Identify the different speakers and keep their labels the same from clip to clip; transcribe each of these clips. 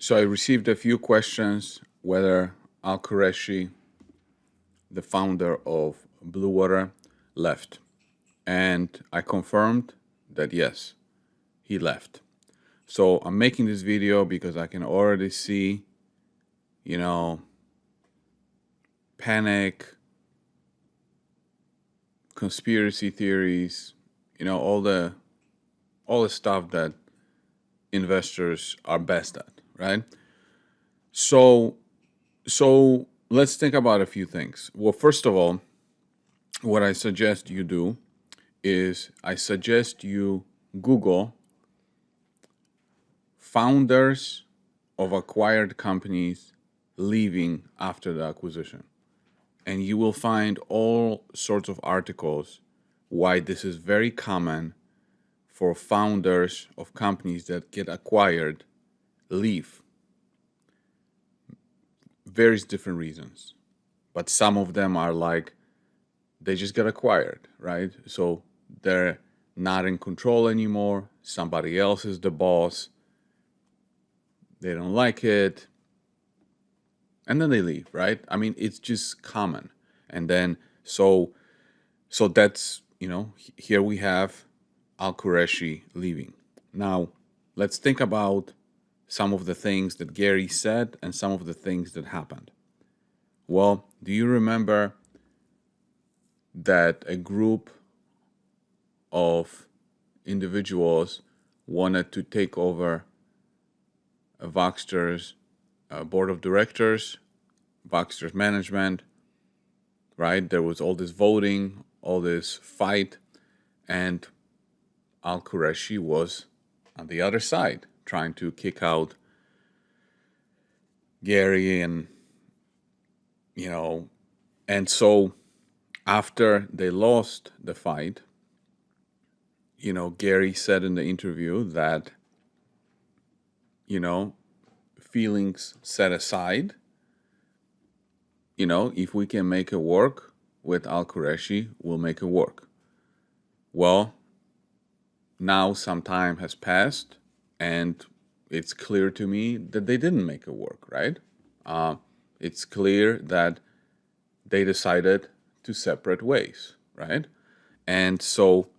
Speaker 1: So I received a few questions whether Al Qureshi, the founder of Blue Water, left. And I confirmed that yes, he left. So I'm making this video because I can already see, panic, conspiracy theories, all the stuff that investors are best at, right? So let's think about a few things. Well, first of all, what I suggest you do is I suggest you Google founders of acquired companies leaving after the acquisition. And you will find all sorts of articles why this is very common for founders of companies that get acquired leave. Various different reasons. But some of them are like they just get acquired, right? So they're not in control anymore. Somebody else is the boss. They don't like it. And then they leave, right? I mean, it's just common. And then so that's, here we have Al Qureshi leaving. Now, let's think about some of the things that Gary said and some of the things that happened. Well, do you remember that a group of individuals wanted to take over Voxtur's board of directors, Voxtur's management, right? There was all this voting, all this fight, and Al Qureshi was on the other side, trying to kick out Gary and so after they lost the fight, Gary said in the interview that, feelings set aside, if we can make it work with Al Qureshi, we'll make it work. Well, now some time has passed, and it's clear to me that they didn't make it work, right? It's clear that they decided to separate ways, right? And so,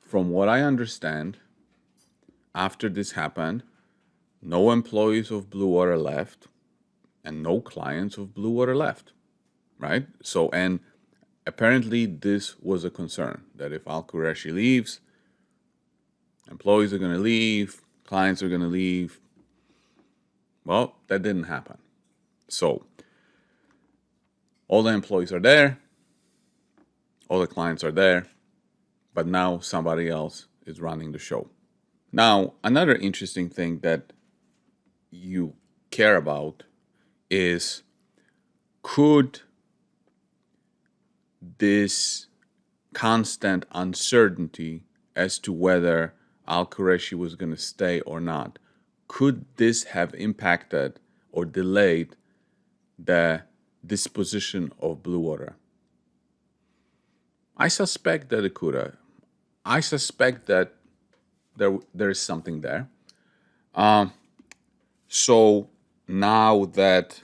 Speaker 1: from what I understand, after this happened, no employees of Blue Water left, and no clients of Blue Water left, right? So, and apparently this was a concern, that if Al Qureshi leaves, employees are going to leave, clients are going to leave. Well, that didn't happen. So, all the employees are there, all the clients are there, but now somebody else is running the show. Now, another interesting thing that you care about is, could this constant uncertainty as to whether Al Qureshi was going to stay or not, could this have impacted or delayed the disposition of Blue Water? I suspect that it could have. I suspect that there is something there. So now that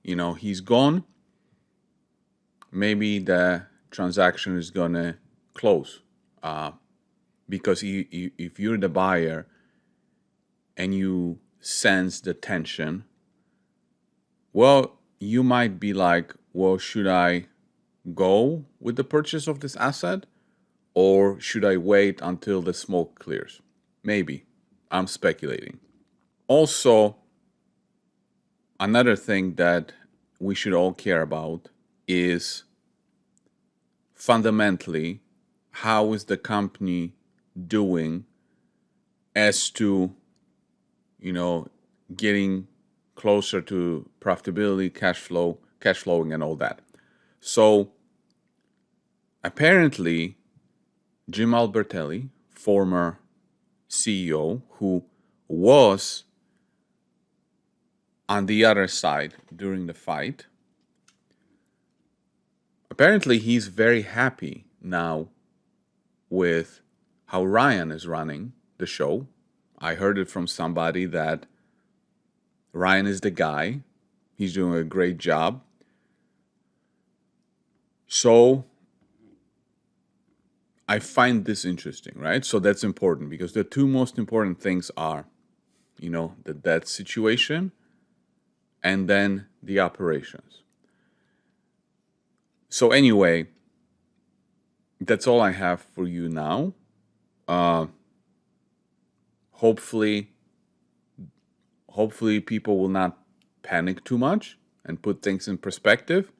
Speaker 1: he's gone, maybe the transaction is gonna close, because if you're the buyer and you sense the tension, well, you might be like, well, should I go with the purchase of this asset, or should I wait until the smoke clears? Maybe. I'm speculating. Also, another thing that we should all care about is fundamentally, how is the company doing as to, getting closer to profitability, cash flowing and all that. So apparently, Jim Albertelli, former CEO, who was on the other side during the fight, apparently he's very happy now with how Ryan is running the show. I heard it from somebody that Ryan is the guy. He's doing a great job. So I find this interesting, right? So that's important because the two most important things are, the debt situation and then the operations. So anyway, that's all I have for you now. Hopefully people will not panic too much and put things in perspective.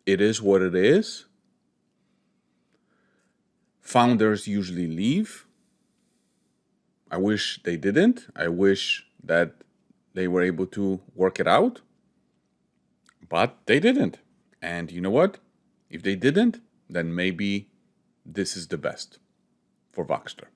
Speaker 1: It is what it is. Founders usually leave. I wish they didn't. I wish that they were able to work it out, but they didn't. And you know what? If they didn't, then maybe this is the best for Voxtur.